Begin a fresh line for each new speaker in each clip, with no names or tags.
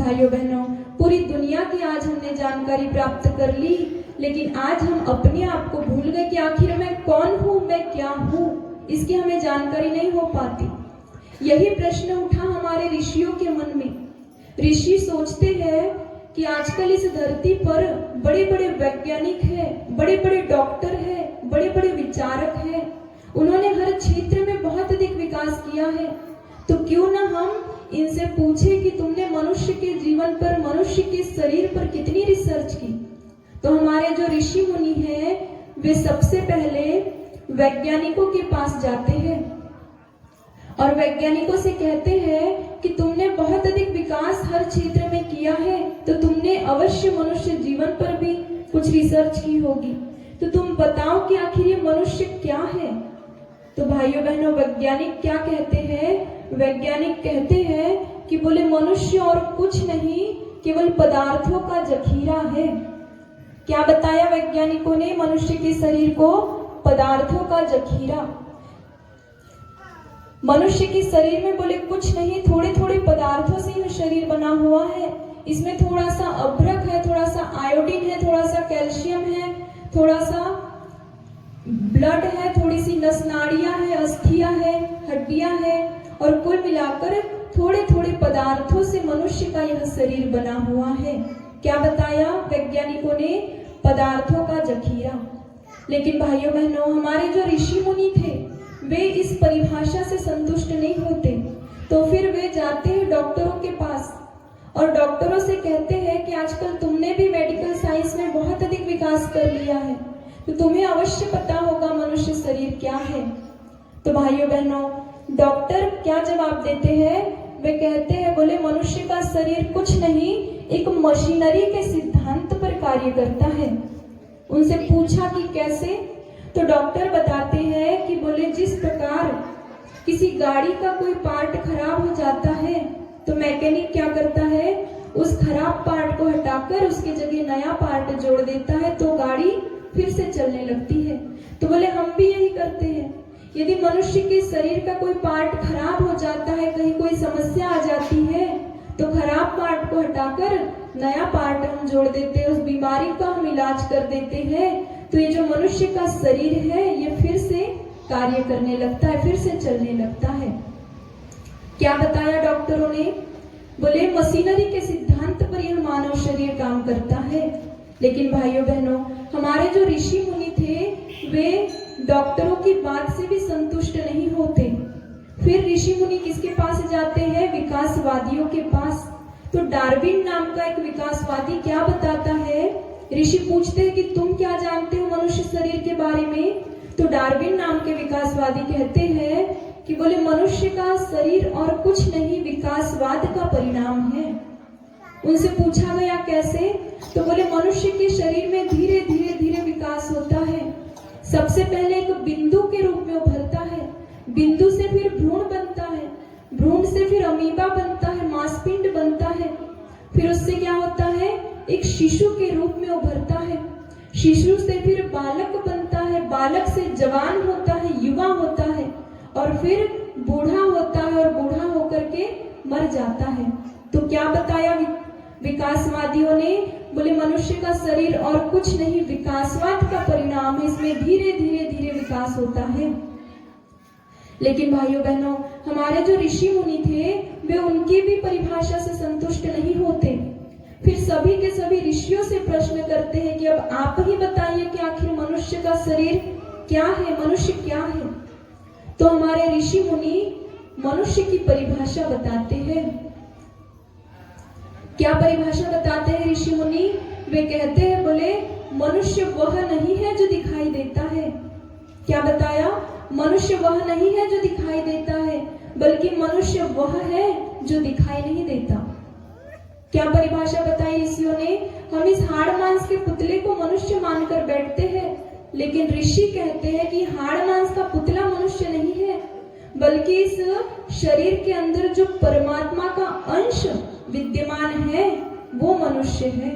भाइयों बहनों, पूरी दुनिया की आज हमने जानकारी प्राप्त कर ली, लेकिन आज हम अपने आप को भूल गए कि आखिर मैं कौन हूँ, मैं क्या हूँ, इसकी हमें जानकारी नहीं हो पाती। यही प्रश्न उठा हमारे ऋषियों के मन में। ऋषि सोचते हैं कि आजकल इस धरती पर बड़े बड़े वैज्ञानिक हैं, बड़े बड़े डॉक्टर हैं, बड़े बड़े विचारक हैं, उन्होंने हर क्षेत्र में बहुत अधिक विकास किया है। तो क्यों ना हम इनसे पूछे कि तुमने मनुष्य के जीवन पर, मनुष्य के शरीर पर कितनी रिसर्च की। तो हमारे जो ऋषि मुनि हैं वे सबसे पहले वैज्ञानिकों के पास जाते हैं और वैज्ञानिकों से कहते हैं कि तुमने बहुत अधिक विकास हर क्षेत्र में किया है, तो तुमने अवश्य मनुष्य जीवन पर भी कुछ रिसर्च की होगी, तो तुम बताओ कि आखिर ये मनुष्य क्या है। तो भाइयों बहनों, वैज्ञानिक क्या कहते हैं? वैज्ञानिक कहते हैं कि बोले मनुष्य और कुछ नहीं, केवल पदार्थों का जखीरा है। क्या बताया वैज्ञानिकों ने? मनुष्य के शरीर को पदार्थों का जखीरा। मनुष्य के शरीर में बोले कुछ नहीं, थोड़े थोड़े पदार्थों से यह शरीर बना हुआ है। इसमें थोड़ा सा अभ्रक है, थोड़ा सा आयोडीन है, थोड़ा सा कैल्शियम है, थोड़ा सा ब्लड है, थोड़ी सी नस नाड़ियां है, अस्थियां है, हड्डियां है, और कुल मिलाकर थोड़े थोड़े पदार्थों से मनुष्य का यह शरीर बना हुआ है। क्या बताया वैज्ञानिकों ने? पदार्थों का जखीरा। लेकिन भाइयों बहनों, हमारे जो ऋषि मुनि थे वे इस परिभाषा से संतुष्ट नहीं होते, तो फिर वे जाते हैं डॉक्टरों के पास और डॉक्टरों से कहते हैं कि आजकल तुमने भी मेडिकल साइंस में बहुत अधिक विकास कर लिया है, तो तुम्हें अवश्य पता होगा मनुष्य शरीर क्या है। तो भाइयों बहनों, डॉक्टर क्या जवाब देते हैं? वे कहते हैं बोले मनुष्य का शरीर कुछ नहीं, एक मशीनरी के सिद्धांत पर कार्य करता है। उनसे पूछा कि कैसे? तो डॉक्टर बताते हैं कि बोले जिस प्रकार किसी गाड़ी का कोई पार्ट खराब हो जाता है तो मैकेनिक क्या करता है, उस खराब पार्ट को हटाकर उसकी जगह नया पार्ट जोड़ देता है, तो गाड़ी फिर से चलने लगती है। तो बोले हम भी यही करते हैं। यदि मनुष्य के शरीर का कोई पार्ट खराब हो जाता है, कहीं कोई समस्या आ जाती है, तो खराब पार्ट को हटाकर नया पार्ट हम जोड़ देते हैं, उस बीमारी का हम इलाज कर देते हैं। तो ये जो मनुष्य का शरीर है ये फिर से कार्य करने लगता है, फिर से चलने लगता है। क्या बताया डॉक्टरों ने? बोले मशीनरी के सिद्धांत पर यह मानव शरीर काम करता है। लेकिन भाइयों बहनों, हमारे जो ऋषि मुनि थे वे डॉक्टरों की बात से भी संतुष्ट नहीं होते। फिर ऋषि मुनि किसके पास जाते हैं? विकासवादियों के पास। तो डार्विन नाम का एक विकासवादी क्या बताता है? ऋषि पूछते हैं कि तुम क्या जानते हो मनुष्य शरीर के बारे में? तो डार्विन नाम के विकासवादी कहते हैं कि बोले मनुष्य का शरीर और कुछ नहीं, विकासवाद का परिणाम है। उनसे पूछा गया कैसे? तो बोले मनुष्य के शरीर में धीरे धीरे धीरे विकास होता है। सबसे पहले एक बिंदु के रूप में उभरता है, बिंदु से फिर भ्रूण बनता है, भ्रूण से फिर अमीबा बनता है, मांसपिंड बनता है, फिर उससे क्या होता है, एक शिशु के रूप में उभरता है, शिशु से फिर बालक बनता है, बालक से जवान होता है, युवा होता है, और फिर बूढ़ा होता है और बूढ़ा होकर के मर जाता है। तो क्या बताया विकासवादियों ने? बोले मनुष्य का शरीर और कुछ नहीं, विकासवाद का परिणाम है, इसमें धीरे धीरे धीरे विकास होता है। लेकिन भाइयों बहनों, हमारे जो ऋषि मुनि थे वे उनकी भी परिभाषा से संतुष्ट नहीं होते। फिर सभी के सभी ऋषियों से प्रश्न करते हैं कि अब आप ही बताइए कि आखिर मनुष्य का शरीर क्या है, मनुष्य क्या है। तो हमारे ऋषि मुनि मनुष्य की परिभाषा बताते हैं। क्या परिभाषा बताते हैं ऋषि मुनि? वे कहते हैं बोले मनुष्य वह नहीं है जो दिखाई देता है। क्या बताया? मनुष्य वह नहीं है जो दिखाई देता है, बल्कि मनुष्य वह है जो दिखाई नहीं देता। क्या परिभाषा बताई ऋषियों ने? हम इस हाड़ मांस के पुतले को मनुष्य मानकर बैठते हैं, लेकिन ऋषि कहते हैं कि हाड़ मांस का पुतला मनुष्य नहीं है, बल्कि इस शरीर के अंदर जो परमात्मा का अंश विद्यमान है वो मनुष्य है।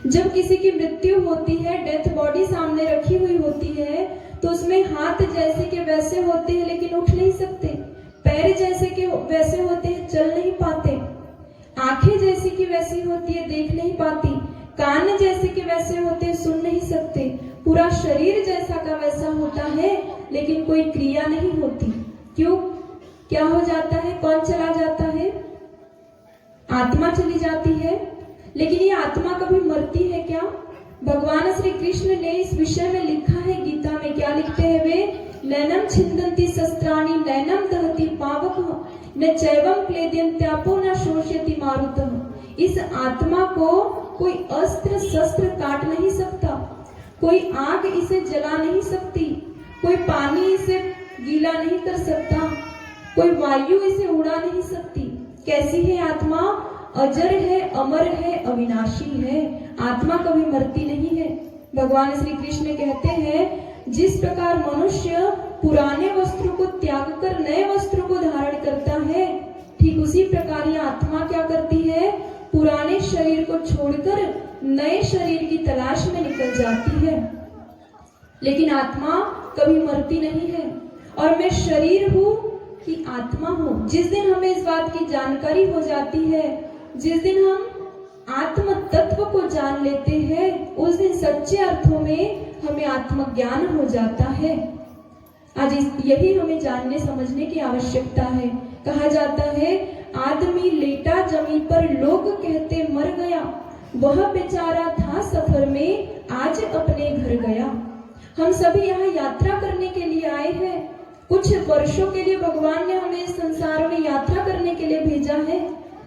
जब किसी की मृत्यु होती है, डेथ बॉडी सामने रखी हुई होती है, तो उसमें हाथ जैसे के वैसे होते हैं लेकिन उठ नहीं सकते, पैर जैसे के वैसे होते हैं, चल नहीं पाते, कैसी होती है देख नहीं पाती, कान जैसे के वैसे होते सुन नहीं सकते, पूरा शरीर जैसा का वैसा होता है लेकिन कोई क्रिया नहीं होती। क्यों? क्या हो जाता है? कौन चला जाता है? आत्मा चली जाती है। लेकिन ये आत्मा कभी मरती है क्या? भगवान श्री कृष्ण ने इस विषय में लिखा है गीता में। क्या लिखते हैं वे? नैनम छिन्दन्ति शस्त्राणि नैनम दहति पावकः न चैवम क्लेद्यं त्यापो न शोषयति मारुतः। इस आत्मा को कोई अस्त्र शस्त्र काट नहीं सकता, कोई आग इसे जला नहीं सकती, कोई पानी इसे गीला नहीं कर सकता, कोई वायु इसे उड़ा नहीं सकती। कैसी है आत्मा? अजर है, अमर है, अविनाशी है। आत्मा कभी मरती नहीं है। भगवान श्री कृष्ण कहते हैं जिस प्रकार मनुष्य पुराने वस्त्र को त्याग कर नए वस्त्र को धारण करता है, ठीक उसी प्रकार ये आत्मा क्या करती है? पुराने शरीर को छोड़कर नए शरीर की तलाश में निकल जाती है। लेकिन आत्मा कभी मरती नहीं है। और मैं शरीर हूँ कि आत्मा हूँ, जिस दिन हमें इस बात की जानकारी हो जाती है, जिस दिन हम आत्म तत्व को जान लेते हैं, उस दिन सच्चे अर्थों में हमें आत्मज्ञान हो जाता है। आज यही हमें जानने समझने की आवश्यकता है। कहा जाता है आदमी लेटा जमीन पर, लोग कहते मर गया, वह बेचारा था सफर में, आज अपने घर गया। हम सभी यहाँ यात्रा करने के लिए आए हैं। कुछ वर्षों के लिए भगवान ने हमें इस संसार में यात्रा करने के लिए भेजा है,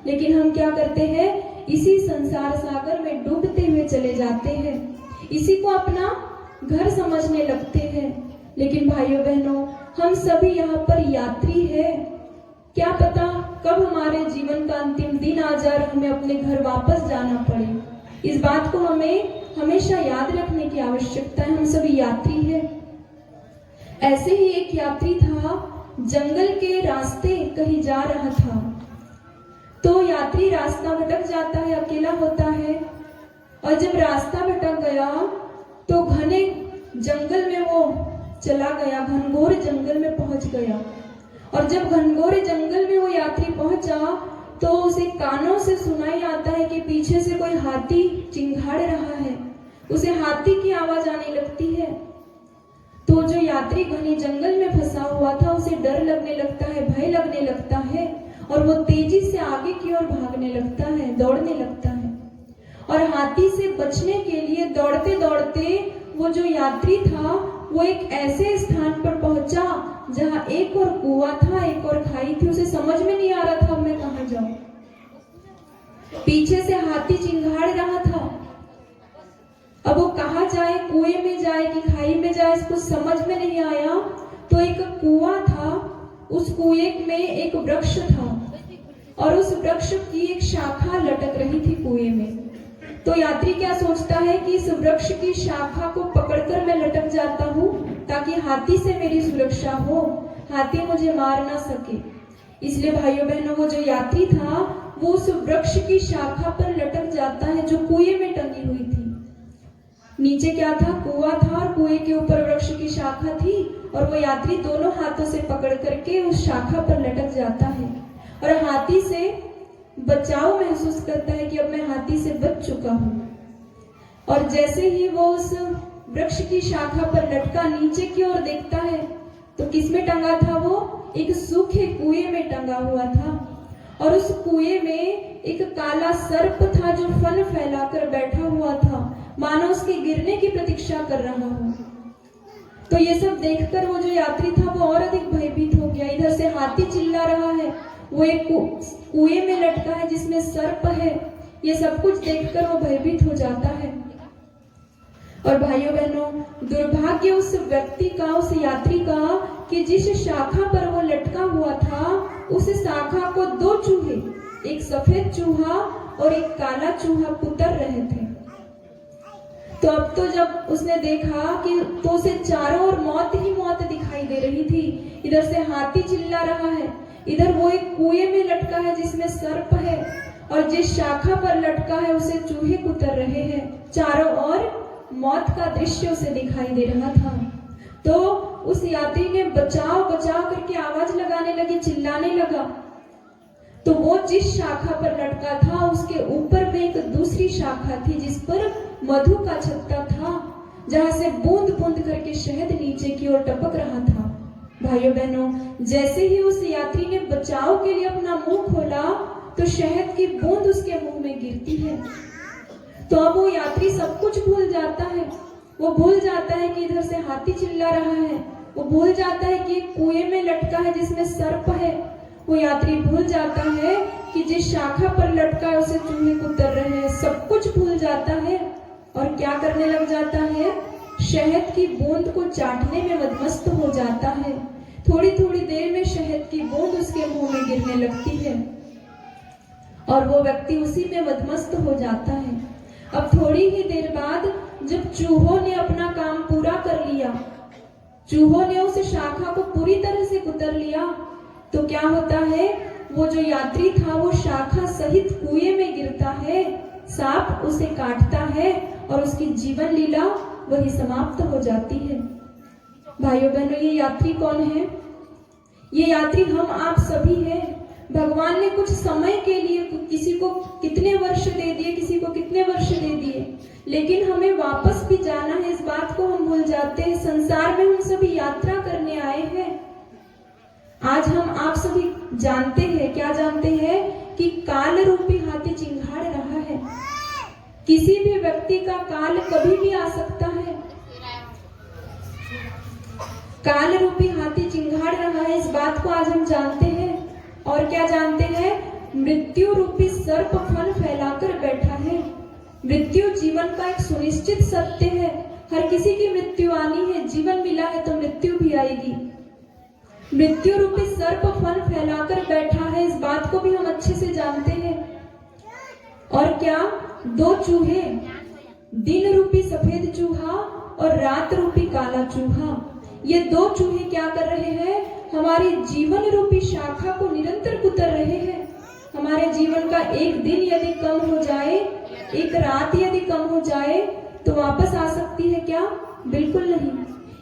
लेकिन हम क्या करते हैं? इसी संसार सागर में डूबते हुए चले जाते हैं, इसी को अपना घर समझने लगते हैं। लेकिन भाइयों बहनों, हम सभी यहाँ पर यात्री है। क्या पता कब हमारे जीवन का अंतिम दिन आ जाए और हमें अपने घर वापस जाना पड़े। इस बात को हमें हमेशा याद रखने की आवश्यकता है। हम सभी यात्री है। ऐसे ही एक यात्री था, जंगल के रास्ते कहीं जा रहा था। तो यात्री रास्ता भटक जाता है, अकेला होता है, और जब रास्ता भटक गया तो घने जंगल में वो चला गया, घनघोर जंगल में पहुंच गया। और जब घनघोर जंगल में वो यात्री पहुंचा तो उसे कानों से सुनाई आता है कि पीछे से कोई हाथी चिंघाड़ रहा है। उसे हाथी की आवाज आने लगती है। तो जो यात्री घने जंगल में फंसा हुआ था, उसे डर लगने लगता है, भय लगने लगता है, और वो तेजी से आगे की ओर भागने लगता है, दौड़ने लगता है। और हाथी से बचने के लिए दौड़ते दौड़ते वो जो यात्री था वो एक ऐसे स्थान पर पहुंचा जहां एक और कुआं था, एक और खाई थी। उसे समझ में नहीं आ रहा था अब मैं कहां जाऊं। पीछे से हाथी चिंघाड़ रहा था। अब वो कहां जाए, कुएं में जाए कि खाई में जाए, इसको समझ में नहीं आया। तो एक कुआं था, उस कुएं में एक वृक्ष था और उस वृक्ष की एक शाखा लटक रही थी कुएं में। तो यात्री क्या सोचता है कि इस वृक्ष की शाखा को पकड़कर मैं लटक जाता हूँ ताकि हाथी से मेरी सुरक्षा हो, हाथी मुझे मार ना सके। इसलिए भाइयों बहनों, वो जो यात्री था वो उस वृक्ष की शाखा पर लटक जाता है जो कुएं में टंगी हुई थी। नीचे क्या था? कुआं था, और कुएं के ऊपर वृक्ष की शाखा थी, और वो यात्री दोनों हाथों से पकड़ करके उस शाखा पर लटक जाता है और हाथी से बचाव महसूस करता है कि अब मैं हाथी से बच चुका हूँ। और जैसे ही वो उस वृक्ष की शाखा पर लटका नीचे की ओर देखता है तो किसमें टंगा था? वो एक सूखे कुएं में टंगा हुआ था, और उस कुएं में एक काला सर्प था जो फन फैलाकर बैठा हुआ था, मानो उसके गिरने की प्रतीक्षा कर रहा हो। तो ये सब देखकर वो जो यात्री था वो और अधिक भयभीत हो गया। इधर से हाथी चिल्ला रहा है, वो एक कुएं में लटका है जिसमें सर्प है। ये सब कुछ देखकर वो भयभीत हो जाता है। और भाइयों बहनों, दुर्भाग्य उस व्यक्ति का, उस यात्री का, कि जिस शाखा पर वो लटका हुआ था उस शाखा को दो चूहे, एक सफेद चूहा और एक काला चूहा कुतर रहे थे। तो अब तो जब उसने देखा कि तो उसे चारों ओर मौत ही मौत दिखाई दे रही थी। इधर से हाथी चिल्ला रहा है, इधर वो एक कुएं में लटका है जिसमें सर्प है, और जिस शाखा पर लटका है उसे चूहे कुतर रहे हैं। चारों ओर मौत का दृश्य उसे दिखाई दे रहा था। तो उस यात्री ने बचाव बचाव करके आवाज लगाने लगी, चिल्लाने लगा। तो वो जिस शाखा पर लटका था उसके ऊपर में एक दूसरी शाखा थी जिस पर मधु का छत्ता था, जहां से बूंद बूंद करके शहद नीचे की ओर टपक रहा था। भाइयों बहनों, जैसे ही उस यात्री ने बचाव के लिए अपना मुंह खोला तो शहद की बूंद उसके मुंह में गिरती है। तो अब वो यात्री सब कुछ भूल जाता है। वो भूल जाता है कि इधर से हाथी चिल्ला रहा है, वो भूल जाता है कि एक कुएं में लटका है जिसमें सर्प है, वो यात्री भूल जाता है कि जिस शाखा पर लटका है उसे चूहे कुतर रहे हैं। सब कुछ भूल जाता है और क्या करने लग जाता है, शहद की बूंद को चाटने में मदमस्त हो जाता है। थोड़ी थोड़ी देर में शहद की बूंद उसके मुंह में गिरने लगती है और वो व्यक्ति उसी में मदमस्त हो जाता है। अब थोड़ी ही देर बाद जब चूहों ने अपना काम पूरा कर लिया, चूहों ने उस शाखा को पूरी तरह से कुतर लिया, तो क्या होता है, वो जो यात्री था वो शाखा सहित कुएं में गिरता है, सांप उसे काटता है और उसकी जीवन लीला वही समाप्त हो जाती है। भाइयों बहनों, ये यात्री कौन है? ये यात्री हम आप सभी हैं। भगवान ने कुछ समय के लिए किसी को कितने वर्ष दे दिए, किसी को कितने वर्ष दे दिए, लेकिन हमें वापस भी जाना है, इस बात को हम भूल जाते हैं। संसार में हम सभी यात्रा करने आए हैं। आज हम आप सभी जानते हैं, क्या जानते हैं, कि काल रूपी हाथी चिंघाड़ रहा है। किसी भी व्यक्ति का काल कभी भी आ सकता है। काल रूपी हाथी चिंघाड़ रहा है, इस बात को आज हम जानते हैं। और क्या जानते हैं, मृत्यु रूपी सर्प फन फैलाकर बैठा है। मृत्यु जीवन का एक सुनिश्चित सत्य है। हर किसी की मृत्यु आनी है, जीवन मिला है तो मृत्यु भी आएगी। मृत्यु रूपी सर्प फन फैलाकर बैठा है, इस बात को भी हम अच्छे से जानते हैं। और क्या, दो चूहे, दिन रूपी सफेद चूहा और रात रूपी काला चूहा, ये दो चूहे क्या कर रहे हैं, हमारी जीवन रूपी शाखा को निरंतर कुतर रहे हैं। हमारे जीवन का एक दिन यदि कम हो जाए, एक रात यदि कम हो जाए तो वापस आ सकती है क्या? बिल्कुल नहीं।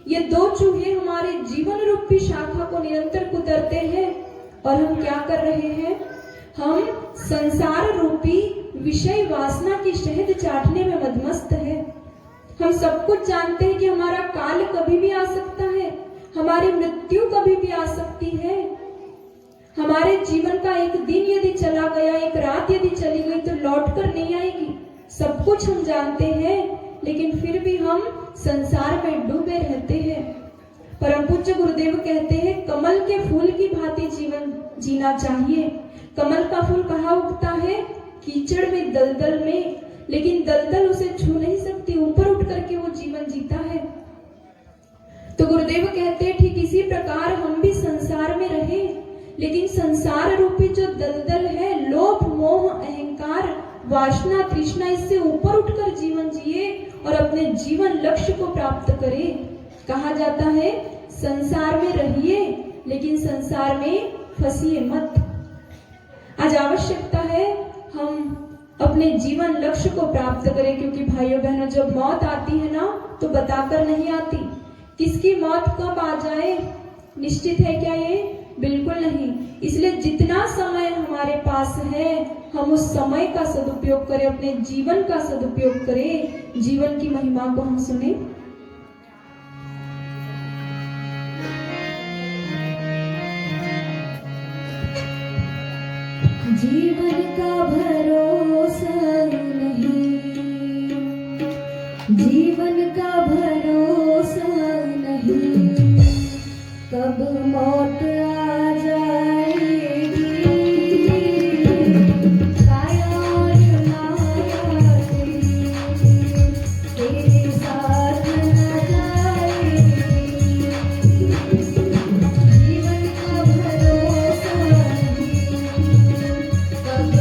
ये दो चूहे हमारे जीवन रूपी शाखा को निरंतर कुतरते हैं और हम क्या कर रहे हैं, हम संसार रूपी विषय वासना की शहद चाटने में मदमस्त है। हम सब कुछ जानते हैं कि हमारा काल कभी भी आ सकता है, हमारी मृत्यु कभी भी आ सकती है। हमारे जीवन का एक दिन यदि चला गया, एक रात यदि चली गई तो लौट कर नहीं आएगी। सब कुछ हम जानते हैं, लेकिन फिर भी हम संसार में डूबे रहते हैं। परम पूज्य गुरुदेव कहते हैं, कमल के फूल की भांति जीवन जीना चाहिए। कमल का फूल कहाँ उगता है? कीचड़ में, दलदल में, लेकिन दलदल उसे छू नहीं सकती, ऊपर उठ करके वो जीवन जीता है। तो गुरुदेव कहते हैं, ठीक इसी प्रकार हम भी संसार में रहे, लेकिन संसार रूपी जो दलदल है, लोभ मोह अहंकार वासना तृष्णा, इससे ऊपर उठकर जीवन जिए और अपने जीवन लक्ष्य को प्राप्त करे। कहा जाता है, संसार में रहिए लेकिन संसार में फंसिए मत। आज आवश्यकता है हम अपने जीवन लक्ष्य को प्राप्त करें, क्योंकि भाइयों बहनों, जब मौत आती है ना तो बताकर नहीं आती। किसकी मौत कब आ जाए निश्चित है क्या? ये बिल्कुल नहीं। इसलिए जितना समय हमारे पास है हम उस समय का सदुपयोग करें, अपने जीवन का सदुपयोग करें, जीवन की महिमा को हम सुने। जीवन का भरोसा नहीं, जीवन का भरोसा नहीं, कब मौत आ जाएगी, काया और माया तेरे साथ न जाएगी। जीवन का भरोसा नहीं, कब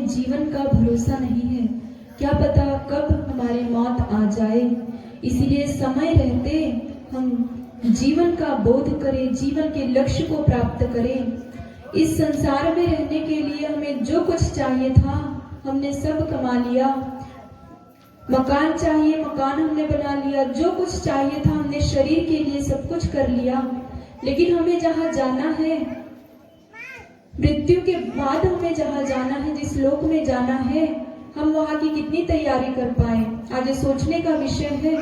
जीवन का भरोसा नहीं है, क्या पता कब हमारी मौत आ जाए। इसीलिए समय रहते हम जीवन का बोध करें, जीवन के लक्ष्य को प्राप्त करें। इस संसार में रहने के लिए हमें जो कुछ चाहिए था हमने सब कमा लिया। मकान चाहिए, मकान हमने बना लिया, जो कुछ चाहिए था हमने शरीर के लिए सब कुछ कर लिया। लेकिन हमें जहाँ जाना है, मृत्यु के बाद हमें जहाँ जाना है, जिस लोक में जाना है, हम वहाँ की कितनी तैयारी कर पाए, आज सोचने का विषय है।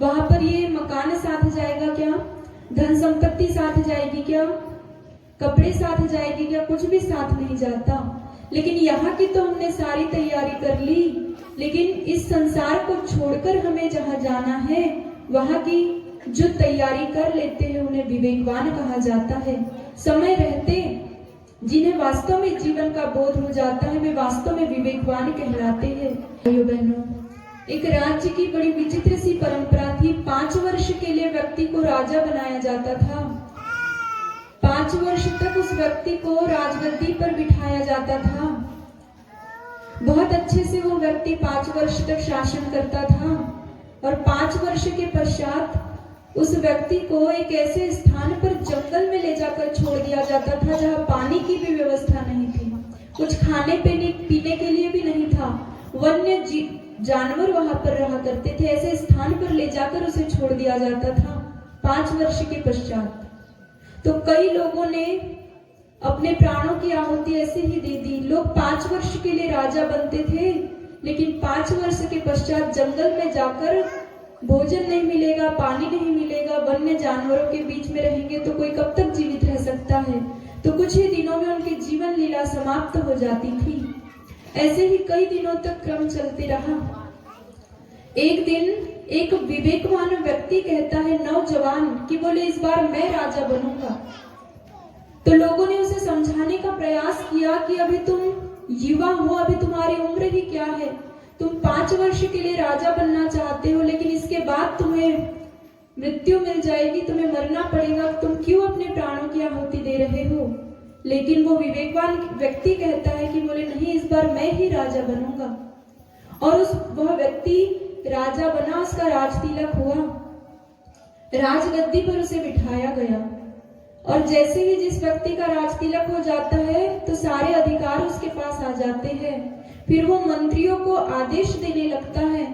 वहां पर ये मकान साथ जाएगा क्या, धन संपत्ति साथ जाएगी क्या, कपड़े साथ जाएगी क्या, कुछ भी साथ नहीं जाता। लेकिन यहाँ की तो हमने सारी तैयारी कर ली, लेकिन इस संसार को छोड़कर हमें जहाँ जाना है वहां की जो तैयारी कर लेते हैं उन्हें विवेकवान कहा जाता है। समय रहते जिन्हें वास्तव में जीवन का बोध हो जाता है वे वास्तव में विवेकवान कहलाते हैं। भाइयों बहनों, एक राज्य की बड़ी विचित्र सी परंपरा थी। 5 वर्ष के लिए व्यक्ति को राजा बनाया जाता था। 5 वर्ष तक उस व्यक्ति को राजगद्दी पर बिठाया जाता था। बहुत अच्छे से वो व्यक्ति 5 वर्ष तक शासन करता था और 5 वर्ष के पश्चात उस व्यक्ति को एक ऐसे स्थान पर जंगल में ले जाकर छोड़ दिया जाता था जहाँ पानी की भी व्यवस्था नहीं थी, कुछ खाने पीने के लिए भी नहीं था। वन्य जानवर वहां पर रहा करते थे। ऐसे स्थान पर ले जाकर उसे छोड़ दिया जाता था 5 वर्ष के पश्चात। तो कई लोगों ने अपने प्राणों की आहुति ऐसे ही दे दी। लोग 5 वर्ष के लिए राजा बनते थे, लेकिन 5 वर्ष के पश्चात जंगल में जाकर भोजन नहीं मिलेगा, पानी नहीं मिलेगा, वन्य जानवरों के बीच में रहेंगे तो कोई कब तक जीवित रह सकता है। तो कुछ ही दिनों में उनकी जीवन लीला समाप्त हो जाती थी। ऐसे ही कई दिनों तक क्रम चलते रहा। एक दिन एक विवेकवान व्यक्ति कहता है नौजवान कि बोले इस बार मैं राजा बनूंगा। तो लोगों ने उसे समझाने का प्रयास किया कि अभी तुम युवा हो, अभी तुम्हारी उम्र ही क्या है, तुम 5 वर्ष के लिए राजा बनना चाहते हो, लेकिन इसके बाद तुम्हें मृत्यु मिल जाएगी, तुम्हें मरना पड़ेगा, तुम क्यों अपने प्राणों की आहुति दे रहे हो। लेकिन वो विवेकवान व्यक्ति कहता है कि बोले नहीं, इस बार मैं ही राजा बनूंगा। और वह व्यक्ति राजा बना, उसका राज तिलक हुआ, राजगद्दी पर उसे बिठाया गया। और जैसे ही जिस व्यक्ति का राज तिलक हो जाता है तो सारे अधिकार उसके पास आ जाते हैं। फिर वो मंत्रियों को आदेश देने लगता है,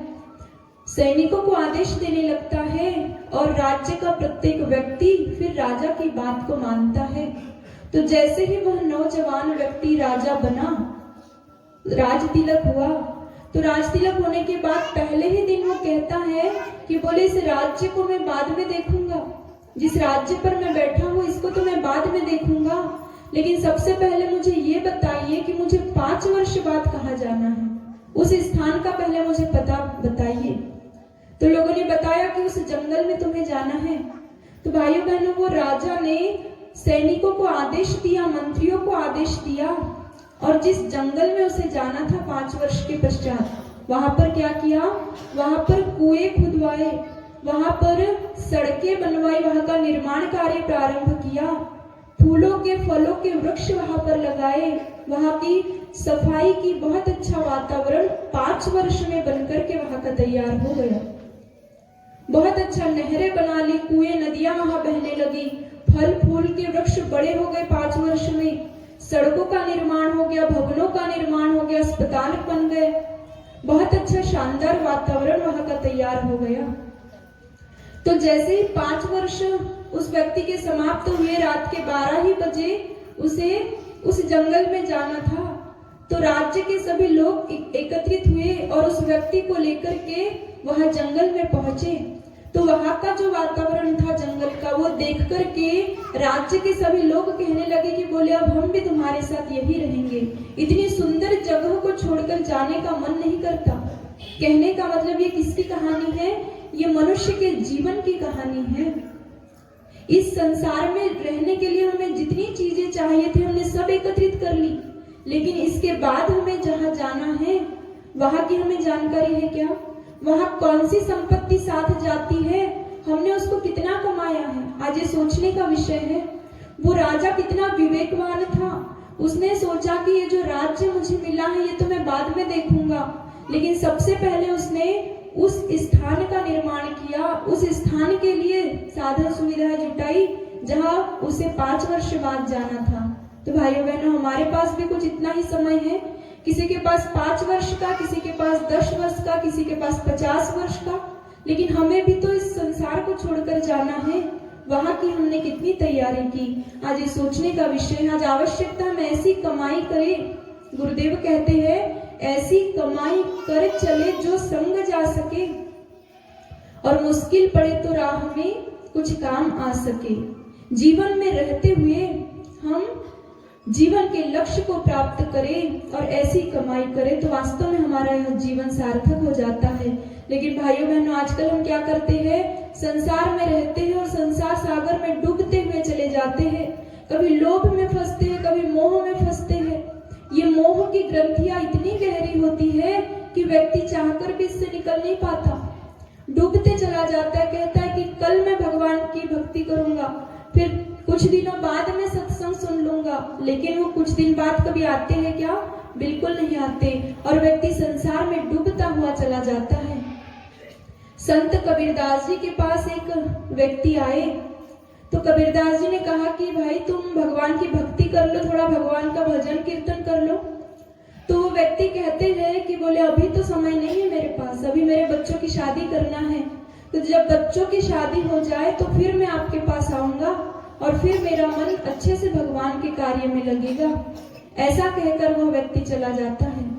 सैनिकों को आदेश देने लगता है और राज्य का प्रत्येक व्यक्ति फिर राजा की बात को मानता है। तो जैसे ही वह नौजवान व्यक्ति राजा बना, राज तिलक हुआ, तो राज तिलक होने के बाद पहले ही दिन वो कहता है कि बोले इस राज्य को मैं बाद में देखूंगा, जिस राज्य पर मैं बैठा हूँ इसको तो मैं बाद में देखूंगा, लेकिन सबसे पहले मुझे ये बताइए कि मुझे 5 वर्ष बाद कहाँ जाना है, उस स्थान का पहले मुझे पता बताइए। तो लोगों ने बताया कि उस जंगल में तुम्हें जाना है। तो भाइयों बहनों, वो राजा ने सैनिकों को आदेश दिया, मंत्रियों को आदेश दिया और जिस जंगल में उसे जाना था 5 वर्ष के पश्चात, वहां पर क्या किया, वहां पर कुएं खुदवाए, वहां पर सड़कें बनवाई, वहां का निर्माण कार्य प्रारंभ किया, फूलों के फलों के वृक्ष वहां पर लगाए, वहां की सफाई की, बहुत अच्छा वातावरण 5 वर्ष में बनकर के वहां का तैयार हो गया। बहुत अच्छा नहरें बना ली, कुएं नदियां वहां बहने लगी, फल फूल के वृक्ष बड़े हो गए 5 वर्ष में, सड़कों का निर्माण हो गया, भवनों का निर्माण हो गया, अस्पताल बन गए, बहुत अच्छा शानदार वातावरण वहां का तैयार हो गया। तो जैसे ही 5 वर्ष उस व्यक्ति के समाप्त हुए, रात के 12 ही बजे उसे उस जंगल में जाना था। तो राज्य के सभी लोग एकत्रित हुए और उस व्यक्ति को लेकर के वहां जंगल में पहुंचे। तो वहां का जो वातावरण था जंगल का, वो देख कर के राज्य के सभी लोग कहने लगे कि बोले अब हम भी तुम्हारे साथ यही रहेंगे, इतनी सुंदर जगह को छोड़कर जाने का मन नहीं करता। कहने का मतलब ये किसकी कहानी है, ये मनुष्य के जीवन की कहानी है। इस संसार में रहने के लिए हमें जितनी चीजें चाहिए थी हमने सब एकत्रित कर ली, लेकिन इसके बाद हमें जहाँ जाना है वहां की हमें जानकारी है क्या, वहां कौन सी संपत्ति साथ जाती है, हमने उसको कितना कमाया है, आज ये सोचने का विषय है। वो राजा कितना विवेकवान था, उसने सोचा कि ये जो राज्य मुझे मिला है ये तो मैं बाद में देखूंगा, लेकिन सबसे पहले उसने उस स्थान का निर्माण किया, उस स्थान के लिए साधन सुविधाएं जुटाई जहां उसे 5 वर्ष बाद जाना था। तो भाइयों बहनों, हमारे पास भी कुछ इतना ही समय है, किसी के पास 5 वर्ष का, किसी के पास 10 वर्ष का, किसी के पास 50 वर्ष का, लेकिन हमें भी तो इस संसार को छोड़कर जाना है। वहां की हमने कितनी तैयारी की, आज ये सोचने का विषय है। आज आवश्यकता हम ऐसी कमाई करें, गुरुदेव कहते हैं ऐसी कमाई कर चले जो संग जा सके, और मुश्किल पड़े तो राह में कुछ काम आ सके। जीवन में रहते हुए हम जीवन के लक्ष्य को प्राप्त करें और ऐसी कमाई करें तो वास्तव में हमारा यह जीवन सार्थक हो जाता है। लेकिन भाइयों बहनों, आजकल हम क्या करते हैं, संसार में रहते हैं और संसार सागर में डूबते हुए चले जाते हैं। कभी लोभ में फंसते हैं, कभी मोह में फंसते हैं। ये मोह की ग्रंथियां इतनी गहरी होती है कि व्यक्ति चाहकर भी इससे निकल नहीं पाता, डूबते चला जाता है। कहता है कि कल मैं भगवान की भक्ति करूंगा, फिर कुछ दिनों बाद में सत्संग सुन लूंगा, लेकिन वो कुछ दिन बाद कभी आते हैं क्या? बिल्कुल नहीं आते, और व्यक्ति संसार में डूबता हुआ चला जाता है। संत कबीरदास जी के पास एक व्यक्ति आए तो कबीरदास जी ने कहा कि भाई तुम भगवान की भक्ति कर लो, थोड़ा भगवान का भजन कीर्तन कर लो। तो वो व्यक्ति कहते हैं कि बोले अभी तो समय नहीं है मेरे पास, अभी मेरे बच्चों की शादी करना है, तो जब बच्चों की शादी हो जाए तो फिर मैं आपके पास आऊंगा और फिर मेरा मन अच्छे से भगवान के कार्य में लगेगा। ऐसा कहकर वो व्यक्ति चला जाता है।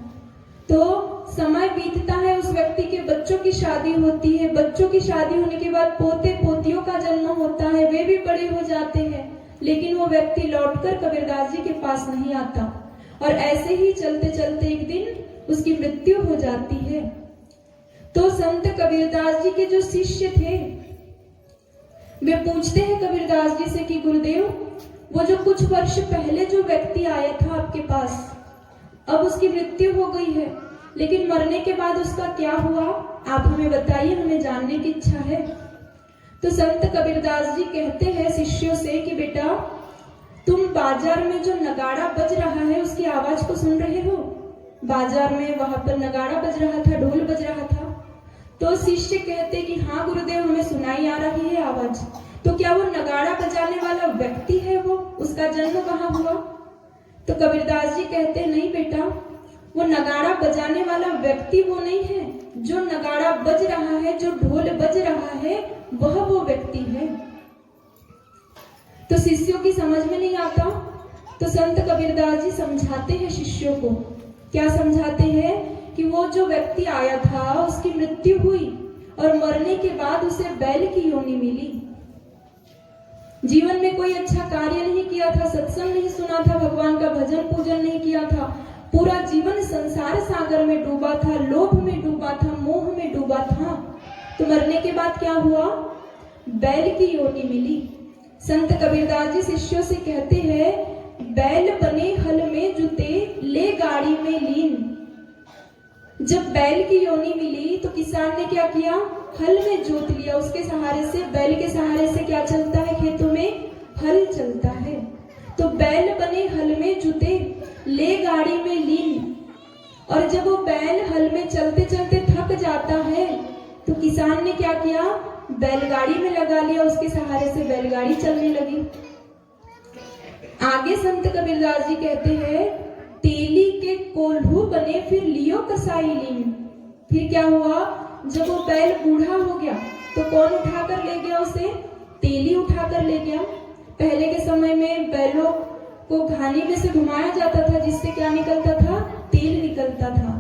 तो समय बीतता है, उस व्यक्ति के बच्चों की शादी होती है, बच्चों की शादी होने के बाद पोते पोतियों का जन्म होता है, वे भी बड़े हो जाते हैं, लेकिन वो व्यक्ति लौटकर कबीरदास जी के पास नहीं आता। और ऐसे ही चलते चलते एक दिन उसकी मृत्यु हो जाती है। तो संत कबीरदास जी के जो शिष्य थे वे पूछते हैं कबीरदास जी से कि गुरुदेव, वो जो कुछ वर्ष पहले जो व्यक्ति आया था आपके पास, अब उसकी मृत्यु हो गई है, लेकिन मरने के बाद उसका क्या हुआ, आप हमें बताइए, हमें जानने की इच्छा है। तो संत कबीरदास जी कहते हैं शिष्यों से कि बेटा, तुम बाजार में जो नगाड़ा बज रहा है उसकी आवाज को सुन रहे हो? बाजार में वहां पर नगाड़ा बज रहा था, ढोल बज रहा था। तो शिष्य कहते कि हाँ गुरुदेव, हमें सुनाई आ रही है आवाज। तो क्या वो नगाड़ा बजाने वाला व्यक्ति है, वो उसका जन्म वहां हुआ? तो कबीरदास जी कहते नहीं बेटा, वो नगाड़ा बजाने वाला व्यक्ति वो नहीं है, जो नगाड़ा बज रहा है, जो ढोल बज रहा है, वह वो व्यक्ति है। तो शिष्यों की समझ में नहीं आता, तो संत कबीरदास जी समझाते हैं शिष्यों को। क्या समझाते हैं कि वो जो व्यक्ति आया था उसकी मृत्यु हुई और मरने के बाद उसे बैल की योनि मिली। जीवन में कोई अच्छा कार्य नहीं किया था, सत्संग नहीं सुना था, भगवान का भजन पूजन नहीं किया था, पूरा जीवन संसार सागर में डूबा था, लोभ में डूबा था, मोह में डूबा था। तो मरने के बाद क्या हुआ? बैल की योनि मिली। संत कबीरदास जी शिष्यों से कहते हैं, बैल बने हल में जुते, ले गाड़ी में लीन। जब बैल की योनि मिली तो किसान ने क्या किया? हल में जोत लिया, उसके सहारे से, बैल के सहारे से क्या चलता है खेतों में? हल चलता है। तो बैल बने हल में जुते, ले गाड़ी में लीन। और जब वो बैल हल में चलते चलते थक जाता है तो किसान ने क्या किया? बैलगाड़ी में लगा लिया, उसके सहारे से बैलगाड़ी चलने लगी। आगे संत कबीरदास जी कहते हैं, तेली के कोल्हू बने फिर लियो कसाई लीन। फिर क्या हुआ? जब वो बैल बूढ़ा हो गया तो कौन उठाकर ले गया उसे? तेली उठाकर ले गया। पहले के समय में बैलों को घानी में से घुमाया जाता था, जिससे क्या निकलता था? तेल निकलता था।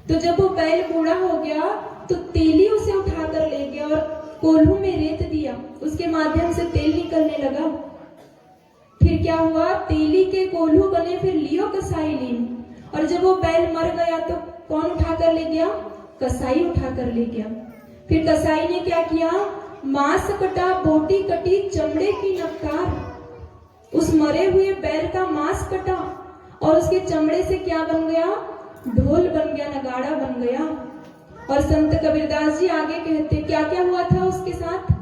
तो जब वो बैल बूढ़ा हो गया तो तेली उसे उठाकर ले गया और कोल्हू में रेत दिया, उसके माध्यम से तेल निकलने लगा। फिर क्या हुआ? तेली के कोल्हू बने फिर लियो कसाई लीन। और जब वो बैल मर गया तो कौन उठाकर ले गया? कसाई उठाकर ले गया। फिर कसाई ने क्या किया? मांस कटा, बोटी कटी, चमड़े की नक्कार। उस मरे हुए बैल का मांस कटा और उसके चमड़े से क्या बन गया? ढोल बन गया, नगाड़ा बन गया। और संत कबीरदास जी आगे कहते, क्या क्या हुआ था उसके साथ?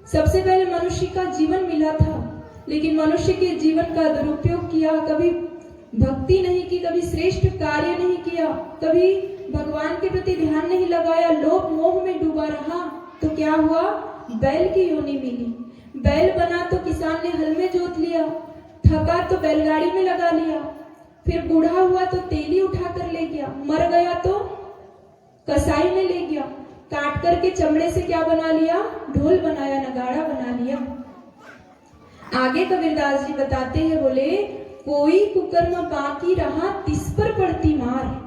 सबसे पहले मनुष्य का जीवन मिला था, लेकिन मनुष्य के जीवन का दुरुपयोग किया, कभी भक्ति नहीं की, कभी श्रेष्ठ कार्य नहीं किया, कभी भगवान के प्रति ध्यान नहीं लगाया, लोभ मोह में डूबा रहा, तो क्या हुआ? बैल की योनि मिली। बैल बना तो किसान ने हल में जोत लिया, थका तो बैलगाड़ी में लगा लिया, फिर बूढ़ा हुआ तो तेली उठा कर ले गया, मर गया तो कसाई में ले गया, काट करके चमड़े से क्या बना लिया? ढोल बनाया, नगाड़ा बना लिया। आगे कबीरदास जी बताते हैं, बोले कोई कुकर्म बाकी रहा तिस पर पड़ती मार।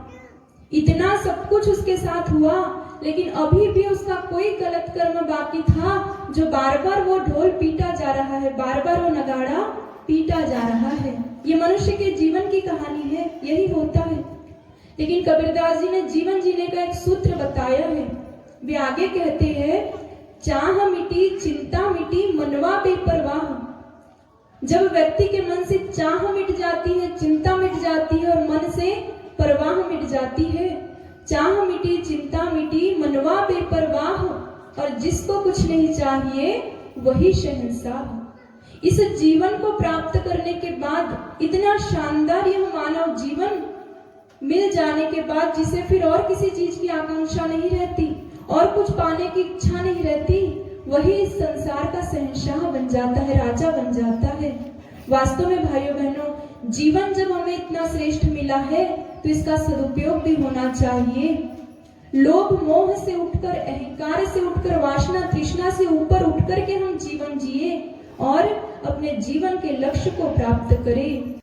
इतना सब कुछ उसके साथ हुआ, लेकिन अभी भी उसका कोई गलत कर्म बाकी था, जो बार बार वो ढोल पीटा जा रहा है, बार बार वो नगाड़ा पीटा जा रहा है। ये मनुष्य के जीवन की कहानी है, यही होता है। लेकिन कबीरदास जी ने जीवन जीने का एक सूत्र बताया है। वे आगे कहते हैं, चाह मिटी चिंता मिटी मनवा बेपरवाह। जब व्यक्ति के मन से चाह मिट जाती है, चिंता मिट जाती है और मन से परवाह मिट जाती है, चाह मिटी चिंता मिटी मनवा बेपरवाह, और जिसको कुछ नहीं चाहिए वही शहंशाह। इस जीवन को प्राप्त करने के बाद, इतना शानदार यह मानव जीवन मिल जाने के बाद, जिसे फिर और किसी चीज की आकांक्षा नहीं रहती और कुछ पाने की इच्छा नहीं रहती, वही इस संसार का शहंशाह बन जाता है, राजा बन जाता है। वास्तव में भाइयों बहनों, जीवन जब हमें इतना श्रेष्ठ मिला है तो इसका सदुपयोग भी होना चाहिए। लोभ मोह से उठकर, अहंकार से उठकर, वासना तृष्णा से ऊपर उठकर के हम जीवन जिए और अपने जीवन के लक्ष्य को प्राप्त करें।